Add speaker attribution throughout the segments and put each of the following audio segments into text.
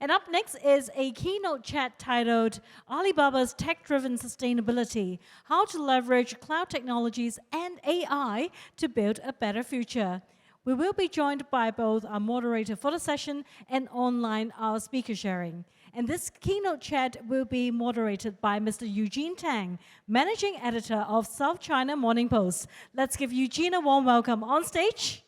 Speaker 1: And up next is a keynote chat titled Alibaba's Tech-Driven Sustainability, How to Leverage Cloud Technologies and AI to Build a Better Future. We will be joined by both our moderator for the session and online our speaker sharing. And this keynote chat will be moderated by Mr. Eugene Tang, Managing Editor of South China Morning Post. Let's give Eugene a warm welcome on stage.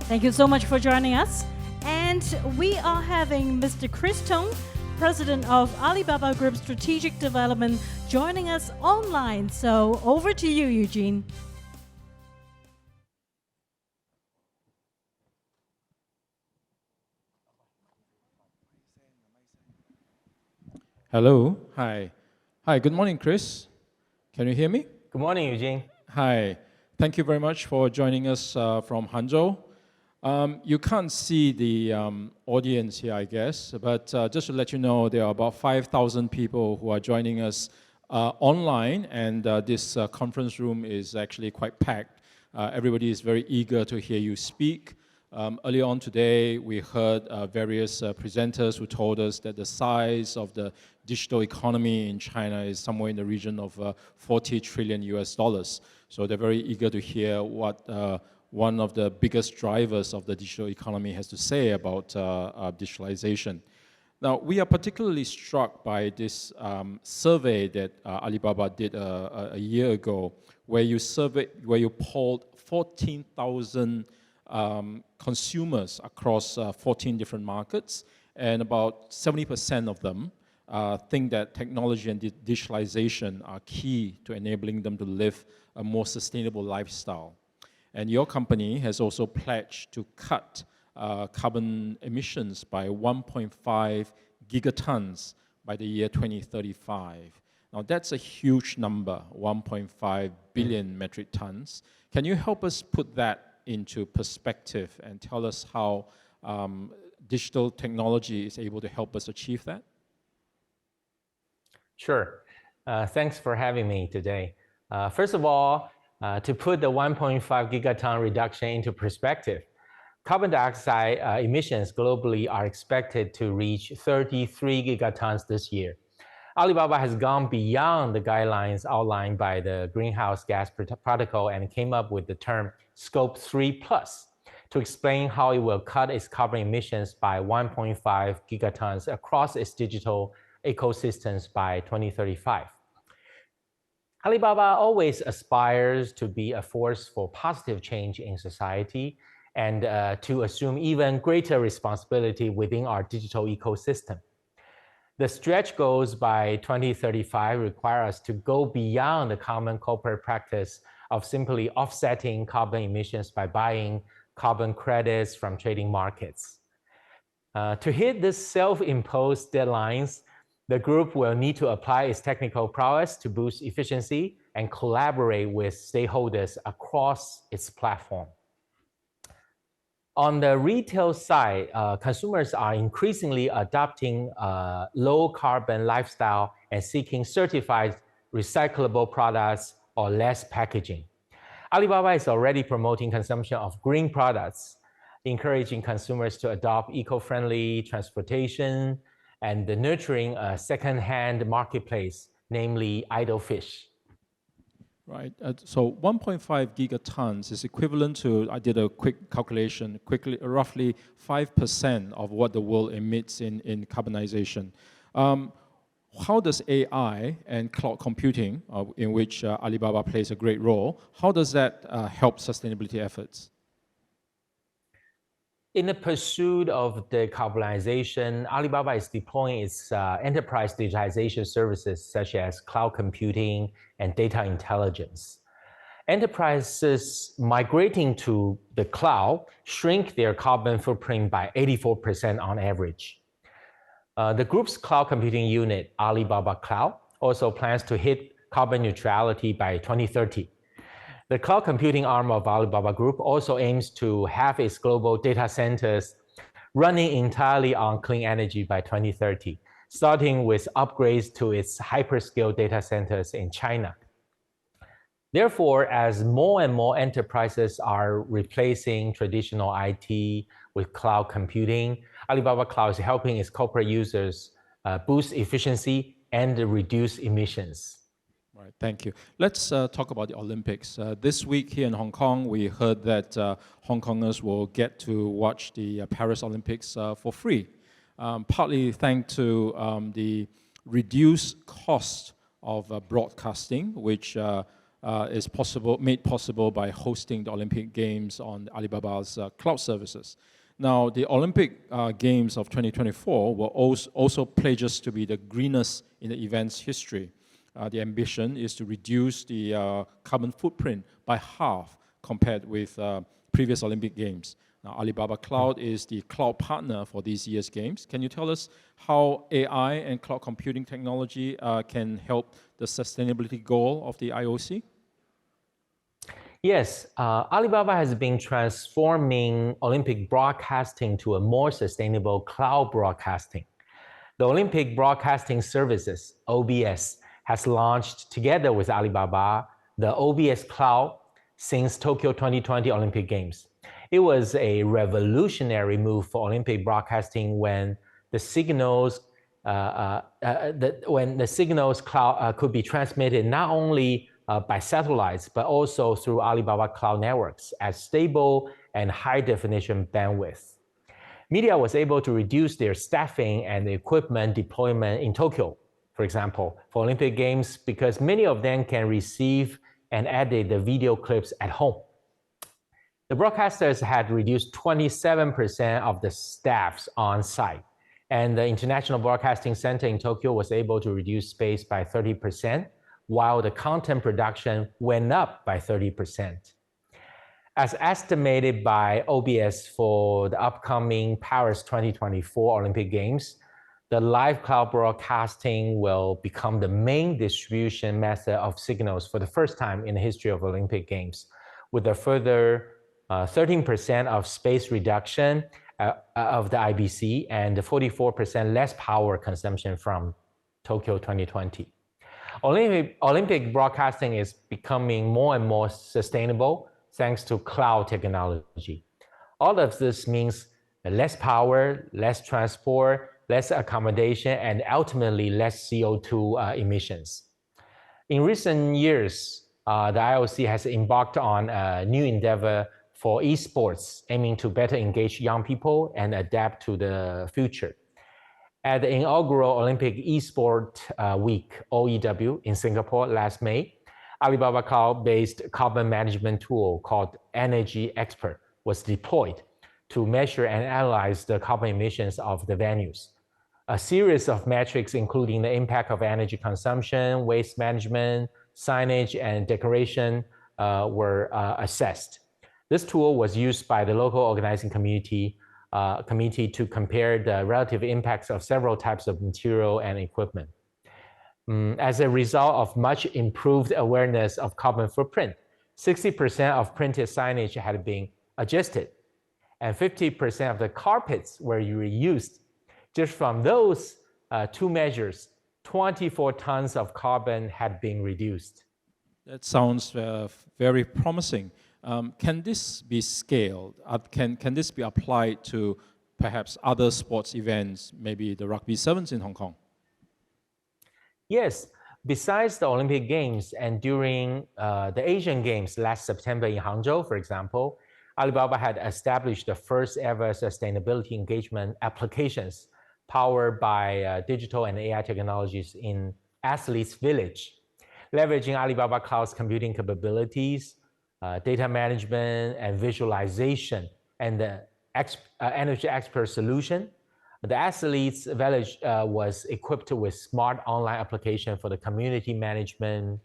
Speaker 1: Thank you so much for joining us. And we are having Mr. Tung, President of Alibaba Group Strategic Development, joining us online. So over to you, Eugene.
Speaker 2: Hello. Hi. Hi. Good morning, Chris. Can you hear me?
Speaker 3: Good morning, Eugene.
Speaker 2: Hi. Thank you very much for joining us from Hangzhou. You can't see the audience here, I guess, but just to let you know, there are about 5,000 people who are joining us online, and this conference room is actually quite packed. Everybody is very eager to hear you speak. Earlier on today, we heard various presenters who told us that the size of the digital economy in China is somewhere in the region of $40 trillion US. So they're very eager to hear what one of the biggest drivers of the digital economy has to say about digitalization. Now, we are particularly struck by this survey that Alibaba did a year ago, where you polled 14,000 consumers across 14 different markets, and about 70% of them think that technology and digitalization are key to enabling them to live a more sustainable lifestyle. And your company has also pledged to cut carbon emissions by 1.5 gigatons by the year 2035. Now that's a huge number, 1.5 billion metric tons. Can you help us put that into perspective and tell us how digital technology is able to help us achieve that?
Speaker 3: Sure. Thanks for having me today. First of all, to put the 1.5 gigaton reduction into perspective, carbon dioxide emissions globally are expected to reach 33 gigatons this year. Alibaba has gone beyond the guidelines outlined by the Greenhouse Gas Protocol and came up with the term Scope 3+ to explain how it will cut its carbon emissions by 1.5 gigatons across its digital ecosystems by 2035. Alibaba always aspires to be a force for positive change in society and to assume even greater responsibility within our digital ecosystem. The stretch goals by 2035 require us to go beyond the common corporate practice of simply offsetting carbon emissions by buying carbon credits from trading markets. To hit these self-imposed deadlines, the group will need to apply its technical prowess to boost efficiency and collaborate with stakeholders across its platform. On the retail side, consumers are increasingly adopting a low-carbon lifestyle and seeking certified recyclable products or less packaging. Alibaba is already promoting consumption of green products, encouraging consumers to adopt eco-friendly transportation, and nurturing a second-hand marketplace, namely idle fish.
Speaker 2: Right. So 1.5 gigatons is equivalent to, I did a quick calculation, roughly 5% of what the world emits in carbonization. How does AI and cloud computing, in which Alibaba plays a great role, how does that help sustainability efforts?
Speaker 3: In the pursuit of decarbonization, Alibaba is deploying its enterprise digitization services such as cloud computing and data intelligence. Enterprises migrating to the cloud shrink their carbon footprint by 84% on average. The group's cloud computing unit, Alibaba Cloud, also plans to hit carbon neutrality by 2030. The cloud computing arm of Alibaba Group also aims to have its global data centers running entirely on clean energy by 2030, starting with upgrades to its hyperscale data centers in China. Therefore, as more and more enterprises are replacing traditional IT with cloud computing, Alibaba Cloud is helping its corporate users boost efficiency and reduce emissions.
Speaker 2: Right, thank you. Let's talk about the Olympics. This week here in Hong Kong, we heard that Hong Kongers will get to watch the Paris Olympics for free, partly thanks to the reduced cost of broadcasting, which is made possible by hosting the Olympic Games on Alibaba's cloud services. Now, the Olympic Games of 2024 were also pledged to be the greenest in the event's history. The ambition is to reduce the carbon footprint by half compared with previous Olympic Games. Now, Alibaba Cloud is the cloud partner for this year's Games. Can you tell us how AI and cloud computing technology can help the sustainability goal of the IOC?
Speaker 3: Yes, Alibaba has been transforming Olympic broadcasting to a more sustainable cloud broadcasting. The Olympic Broadcasting Services, OBS, has launched together with Alibaba the OBS Cloud since Tokyo 2020 Olympic Games. It was a revolutionary move for Olympic broadcasting when the signals cloud could be transmitted not only by satellites but also through Alibaba Cloud networks at stable and high-definition bandwidth. Media was able to reduce their staffing and equipment deployment in Tokyo, for example, for Olympic Games, because many of them can receive and edit the video clips at home. The broadcasters had reduced 27% of the staffs on site, and the International Broadcasting Center in Tokyo was able to reduce space by 30%, while the content production went up by 30%. As estimated by OBS for the upcoming Paris 2024 Olympic Games, the live cloud broadcasting will become the main distribution method of signals for the first time in the history of Olympic Games, with a further 13% of space reduction of the IBC and 44% less power consumption from Tokyo 2020. Olympic broadcasting is becoming more and more sustainable thanks to cloud technology. All of this means less power, less transport, less accommodation, and ultimately less CO2 emissions. In recent years, the IOC has embarked on a new endeavor for esports, aiming to better engage young people and adapt to the future. At the inaugural Olympic Esport Week, OEW, in Singapore last May, Alibaba Cloud-based carbon management tool called Energy Expert was deployed to measure and analyze the carbon emissions of the venues. A series of metrics, including the impact of energy consumption, waste management, signage, and decoration, were assessed. This tool was used by the local organizing committee to compare the relative impacts of several types of material and equipment. As a result of much improved awareness of carbon footprint, 60% of printed signage had been adjusted, and 50% of the carpets were reused. Just from those two measures, 24 tons of carbon had been reduced.
Speaker 2: That sounds very promising. Can this be scaled? Can this be applied to perhaps other sports events, maybe the Rugby Sevens in Hong Kong?
Speaker 3: Yes, besides the Olympic Games and during the Asian Games last September in Hangzhou, for example, Alibaba had established the first ever sustainability engagement applications powered by digital and AI technologies in Athletes Village. Leveraging Alibaba Cloud's computing capabilities, data management and visualization, and the Energy Expert solution, the Athletes Village was equipped with smart online application for the community management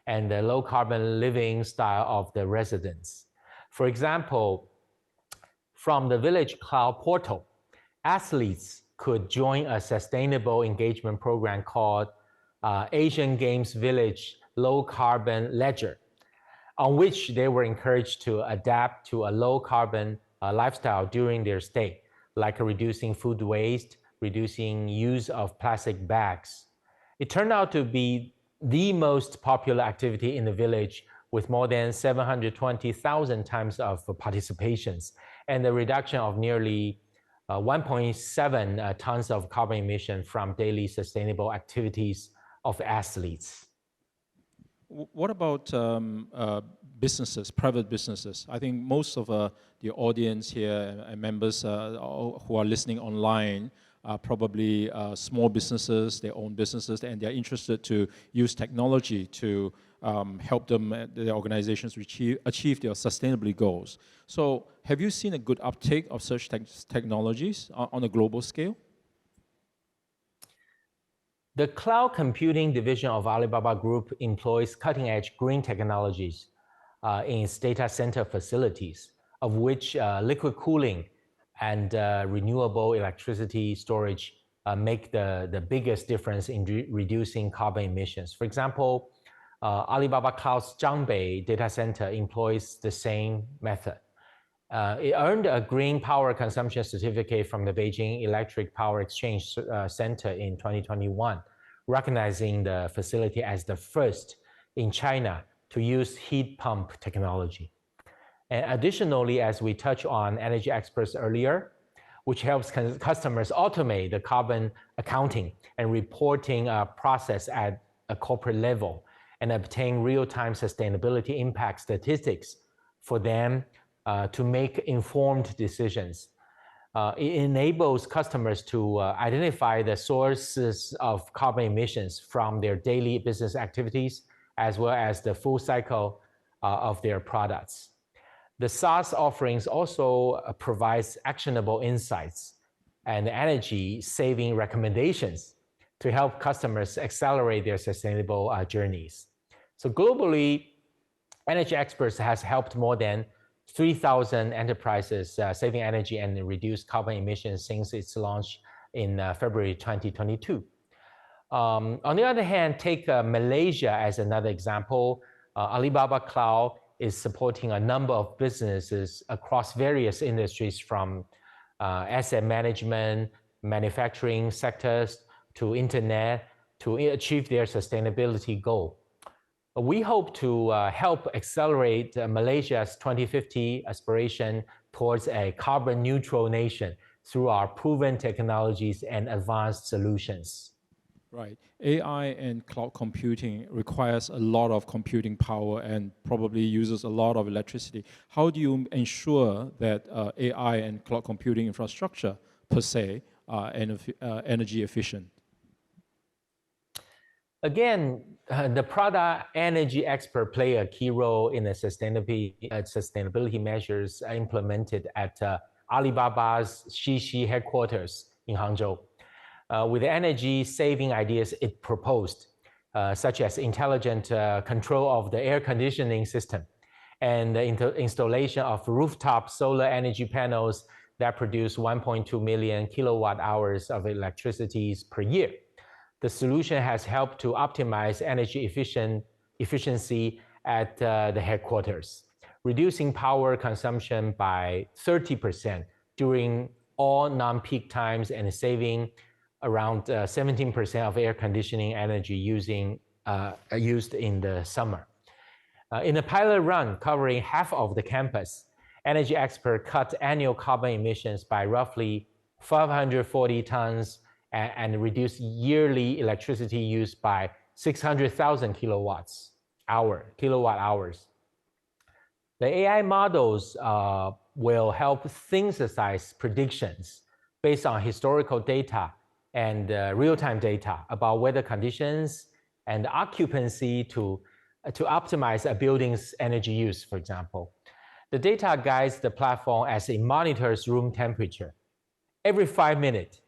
Speaker 3: and the low carbon living style of the residents. For example, from the Village Cloud portal, athletes could join a sustainable engagement program called Asian Games Village Low Carbon Ledger, on which they were encouraged to adapt to a low carbon lifestyle during their stay, like reducing food waste, reducing use of plastic bags. It turned out to be the most popular activity in the village, with more than 720,000 times of participations and a reduction of nearly 1.7 tons of carbon emission from daily sustainable activities of athletes.
Speaker 2: What about businesses, private businesses? I think most of the audience here and members who are listening online are probably small businesses, their own businesses, and they're interested to use technology to help them, their organizations achieve their sustainability goals. So have you seen a good uptake of such technologies on a global scale?
Speaker 3: The cloud computing division of Alibaba Group employs cutting-edge green technologies in its data center facilities, of which liquid cooling and renewable electricity storage make the biggest difference in reducing carbon emissions. For example, Alibaba Cloud's Zhangbei data center employs the same method. It earned a green power consumption certificate from the Beijing Electric Power Exchange Center in 2021, recognizing the facility as the first in China to use heat pump technology. And additionally, as we touched on energy experts earlier, which helps customers automate the carbon accounting and reporting process at a corporate level and obtain real-time sustainability impact statistics for them to make informed decisions. It enables customers to identify the sources of carbon emissions from their daily business activities, as well as the full cycle of their products. The SaaS offerings also provides actionable insights and energy-saving recommendations to help customers accelerate their sustainable journeys. So globally, energy experts has helped more than 3,000 enterprises saving energy and reduce carbon emissions since its launch in February 2022. On the other hand, take Malaysia as another example. Alibaba Cloud is supporting a number of businesses across various industries from asset management, manufacturing sectors, to internet, to achieve their sustainability goal. We hope to help accelerate Malaysia's 2050 aspiration towards a carbon neutral nation through our proven technologies and advanced solutions.
Speaker 2: Right. AI and cloud computing requires a lot of computing power and probably uses a lot of electricity. How do you ensure that AI and cloud computing infrastructure per se are energy efficient?
Speaker 3: Again, the product energy expert play a key role in the sustainability measures implemented at Alibaba's Xixi headquarters in Hangzhou. With energy saving ideas it proposed, such as intelligent control of the air conditioning system and the installation of rooftop solar energy panels that produce 1.2 million kilowatt hours of electricity per year. The solution has helped to optimize energy efficiency at the headquarters, reducing power consumption by 30% during all non-peak times and saving around 17% of air conditioning energy used in the summer. In a pilot run covering half of the campus, energy expert cut annual carbon emissions by roughly 540 tons and reduced yearly electricity use by 600,000 kilowatt hours. The AI models will help synthesize predictions based on historical data and real-time data about weather conditions and occupancy to optimize a building's energy use, for example. The data guides the platform as it monitors room temperature. Every 5 minutes,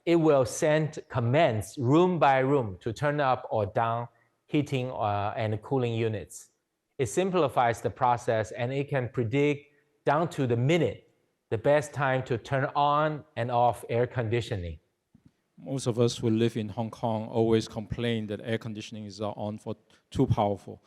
Speaker 3: it will send commands room by room to turn up or down heating and cooling units. It simplifies the process and it can predict down to the minute the best time to turn on and off air conditioning.
Speaker 2: Most of us who live in Hong Kong always complain that air conditioning is on for too powerful.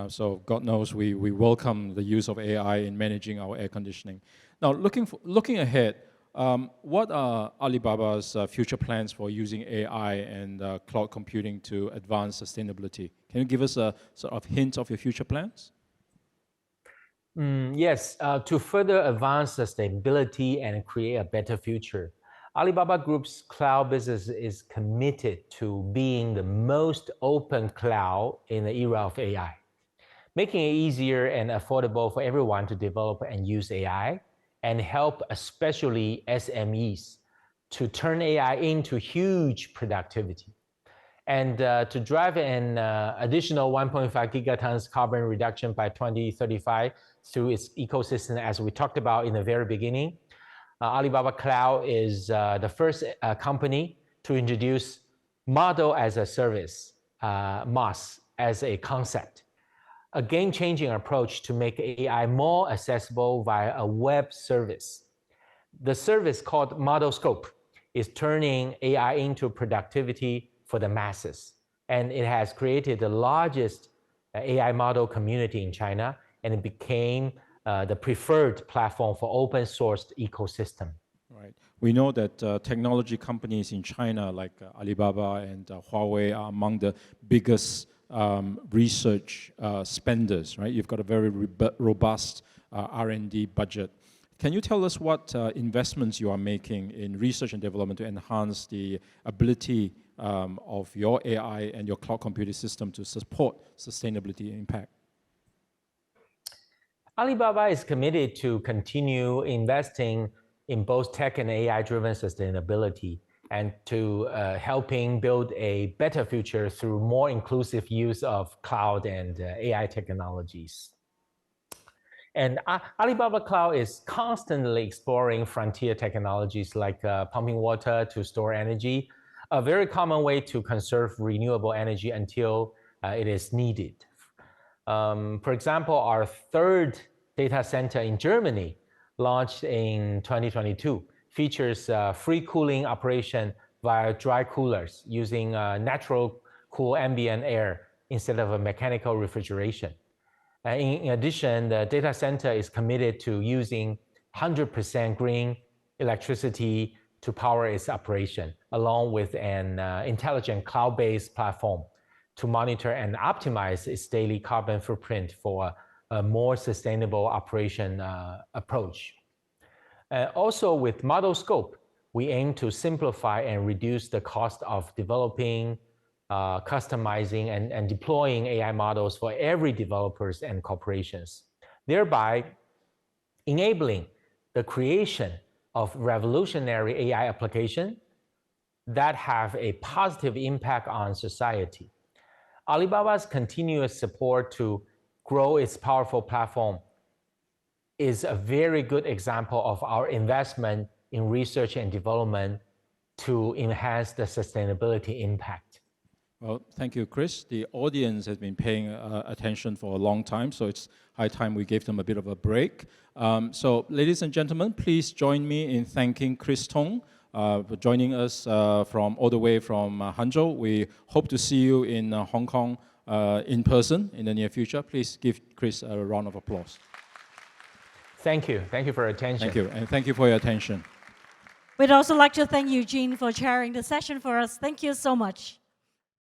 Speaker 2: So God knows we welcome the use of AI in managing our air conditioning. Now, looking ahead, what are Alibaba's future plans for using AI and cloud computing to advance sustainability? Can you give us a sort of hint of your future plans?
Speaker 3: Yes, to further advance sustainability and create a better future, Alibaba Group's cloud business is committed to being the most open cloud in the era of AI, making it easier and affordable for everyone to develop and use AI, and help especially SMEs to turn AI into huge productivity. And to drive an additional 1.5 gigatons carbon reduction by 2035 through its ecosystem, as we talked about in the very beginning, Alibaba Cloud is the first company to introduce model as a service, MaaS, as a concept, a game-changing approach to make AI more accessible via a web service. The service called Model Scope is turning AI into productivity for the masses. And it has created the largest AI model community in China, and it became the preferred platform for open sourced ecosystem.
Speaker 2: Right. We know that technology companies in China like Alibaba and Huawei are among the biggest research spenders, right? You've got a very robust R&D budget. Can you tell us what investments you are making in research and development to enhance the ability of your AI and your cloud computing system to support sustainability impact?
Speaker 3: Alibaba is committed to continue investing in both tech and AI-driven sustainability, and to helping build a better future through more inclusive use of cloud and AI technologies. And Alibaba Cloud is constantly exploring frontier technologies like pumping water to store energy, a very common way to conserve renewable energy until it is needed. For example, our third data center in Germany, launched in 2022, features free cooling operation via dry coolers using natural cool ambient air instead of a mechanical refrigeration. In addition, the data center is committed to using 100% green electricity to power its operation, along with an intelligent cloud-based platform to monitor and optimize its daily carbon footprint for a more sustainable operation approach. Also, with Model Scope, we aim to simplify and reduce the cost of developing, customizing, and deploying AI models for every developers and corporations, thereby enabling the creation of revolutionary AI applications that have a positive impact on society. Alibaba's continuous support to grow its powerful platform is a very good example of our investment in research and development to enhance the sustainability impact.
Speaker 2: Well, thank you, Chris. The audience has been paying attention for a long time, so it's high time we gave them a bit of a break. So, ladies and gentlemen, please join me in thanking Chris Tung for joining us all the way from Hangzhou. We hope to see you in Hong Kong in person in the near future. Please give Chris a round of applause.
Speaker 3: Thank you. Thank you for your attention.
Speaker 2: Thank you, and thank you for your attention.
Speaker 1: We'd also like to thank Eugene for chairing the session for us. Thank you so much.